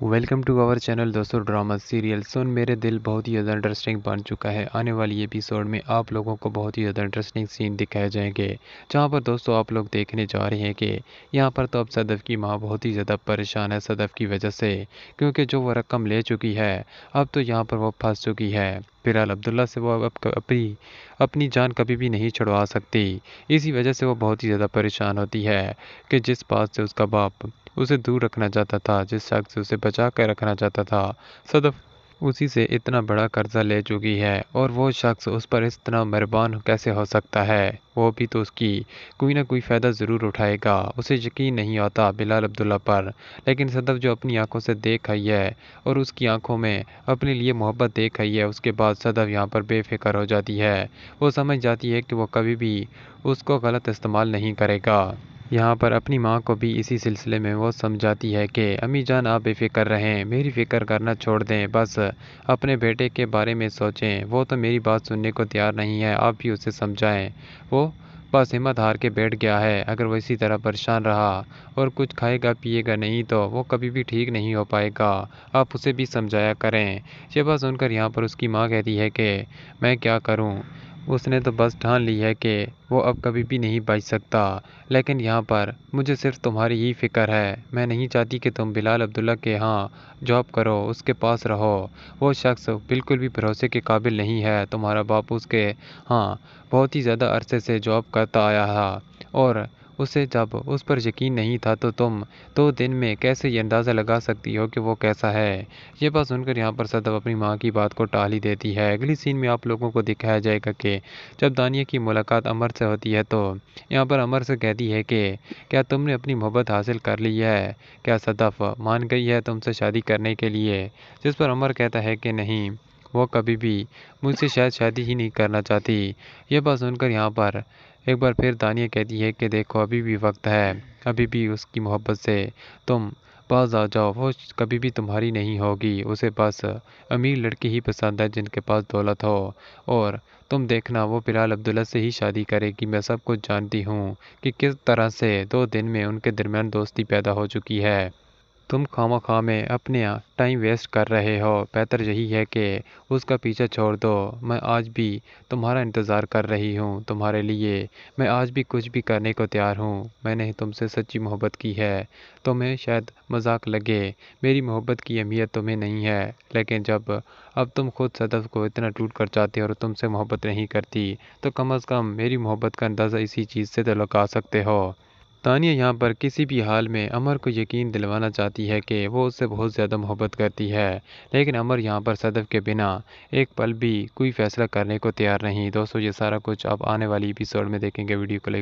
Welcome to our channel دوستو drama serial سن میرے دل بہت ہی زیادہ انٹرسٹنگ بن چکا ہے۔ آنے والی ایپیسوڈ میں آپ لوگوں کو بہت ہی زیادہ انٹرسٹنگ سین دکھائے جائیں گے، جہاں پر دوستو آپ لوگ دیکھنے جا رہے ہیں کہ یہاں پر تو اب صدف کی ماں بہت ہی زیادہ پریشان ہے صدف کی وجہ سے، کیونکہ جو وہ رقم لے چکی ہے اب تو یہاں پر وہ پھنس چکی ہے۔ بلال عبداللہ سے وہ اب اپنی جان کبھی بھی نہیں چھڑوا سکتی، اسی وجہ سے وہ بہت ہی زیادہ پریشان ہوتی ہے کہ جس بات سے اس کا باپ اسے دور رکھنا چاہتا تھا، جس شخص سے اسے بچا کر رکھنا چاہتا تھا، صدف اسی سے اتنا بڑا قرضہ لے چکی ہے، اور وہ شخص اس پر اتنا مہربان کیسے ہو سکتا ہے؟ وہ بھی تو اس کی کوئی نہ کوئی فائدہ ضرور اٹھائے گا۔ اسے یقین نہیں آتا بلال عبداللہ پر، لیکن صدف جو اپنی آنکھوں سے دیکھ آئی ہے اور اس کی آنکھوں میں اپنے لیے محبت دیکھ آئی ہے، اس کے بعد صدف یہاں پر بے فکر ہو جاتی ہے۔ وہ سمجھ جاتی ہے کہ وہ کبھی بھی اس کو غلط استعمال نہیں کرے گا۔ یہاں پر اپنی ماں کو بھی اسی سلسلے میں وہ سمجھاتی ہے کہ امی جان آپ بے فکر رہیں، میری فکر کرنا چھوڑ دیں، بس اپنے بیٹے کے بارے میں سوچیں۔ وہ تو میری بات سننے کو تیار نہیں ہے، آپ بھی اسے سمجھائیں۔ وہ بس ہمت ہار کے بیٹھ گیا ہے، اگر وہ اسی طرح پریشان رہا اور کچھ کھائے گا پیے گا نہیں تو وہ کبھی بھی ٹھیک نہیں ہو پائے گا، آپ اسے بھی سمجھایا کریں۔ یہ بات سن کر یہاں پر اس کی ماں کہتی ہے کہ میں کیا کروں، اس نے تو بس ٹھان لی ہے کہ وہ اب کبھی بھی نہیں بچ سکتا، لیکن یہاں پر مجھے صرف تمہاری ہی فکر ہے۔ میں نہیں چاہتی کہ تم بلال عبداللہ کے ہاں جاب کرو، اس کے پاس رہو۔ وہ شخص بالکل بھی بھروسے کے قابل نہیں ہے۔ تمہارا باپ اس کے ہاں بہت ہی زیادہ عرصے سے جاب کرتا آیا تھا، اور اسے جب اس پر یقین نہیں تھا تو تم 2 دن میں کیسے یہ اندازہ لگا سکتی ہو کہ وہ کیسا ہے؟ یہ بات سن کر یہاں پر صدف اپنی ماں کی بات کو ٹال ہی دیتی ہے۔ اگلی سین میں آپ لوگوں کو دکھایا جائے گا کہ جب دانیہ کی ملاقات امر سے ہوتی ہے تو یہاں پر امر سے کہتی ہے کہ کیا تم نے اپنی محبت حاصل کر لی ہے؟ کیا صدف مان گئی ہے تم سے شادی کرنے کے لیے؟ جس پر امر کہتا ہے کہ نہیں، وہ کبھی بھی مجھ سے شاید شادی ہی نہیں کرنا چاہتی۔ یہ بات سن کر یہاں پر ایک بار پھر دانیہ کہتی ہے کہ دیکھو ابھی بھی وقت ہے، ابھی بھی اس کی محبت سے تم باز آ جاؤ، وہ کبھی بھی تمہاری نہیں ہوگی، اسے بس امیر لڑکی ہی پسند ہے جن کے پاس دولت ہو، اور تم دیکھنا وہ بلال عبداللہ سے ہی شادی کرے گی۔ میں سب کچھ جانتی ہوں کہ کس طرح سے 2 دن میں ان کے درمیان دوستی پیدا ہو چکی ہے۔ تم خواہ میں اپنے ٹائم ویسٹ کر رہے ہو، بہتر یہی ہے کہ اس کا پیچھا چھوڑ دو۔ میں آج بھی تمہارا انتظار کر رہی ہوں، تمہارے لیے میں آج بھی کچھ بھی کرنے کو تیار ہوں۔ میں نے تم سے سچی محبت کی ہے، تمہیں شاید مذاق لگے، میری محبت کی اہمیت تمہیں نہیں ہے، لیکن جب اب تم خود صدف کو اتنا ٹوٹ کر چاہتے ہو اور تم سے محبت نہیں کرتی تو کم از کم میری محبت کا اندازہ اسی چیز سے تو لگا سکتے ہو۔ تانیہ یہاں پر کسی بھی حال میں امر کو یقین دلوانا چاہتی ہے کہ وہ اس سے بہت زیادہ محبت کرتی ہے، لیکن امر یہاں پر صدف کے بنا ایک پل بھی کوئی فیصلہ کرنے کو تیار نہیں۔ دوستو یہ سارا کچھ آپ آنے والی ایپیسوڈ میں دیکھیں گے۔ ویڈیو کو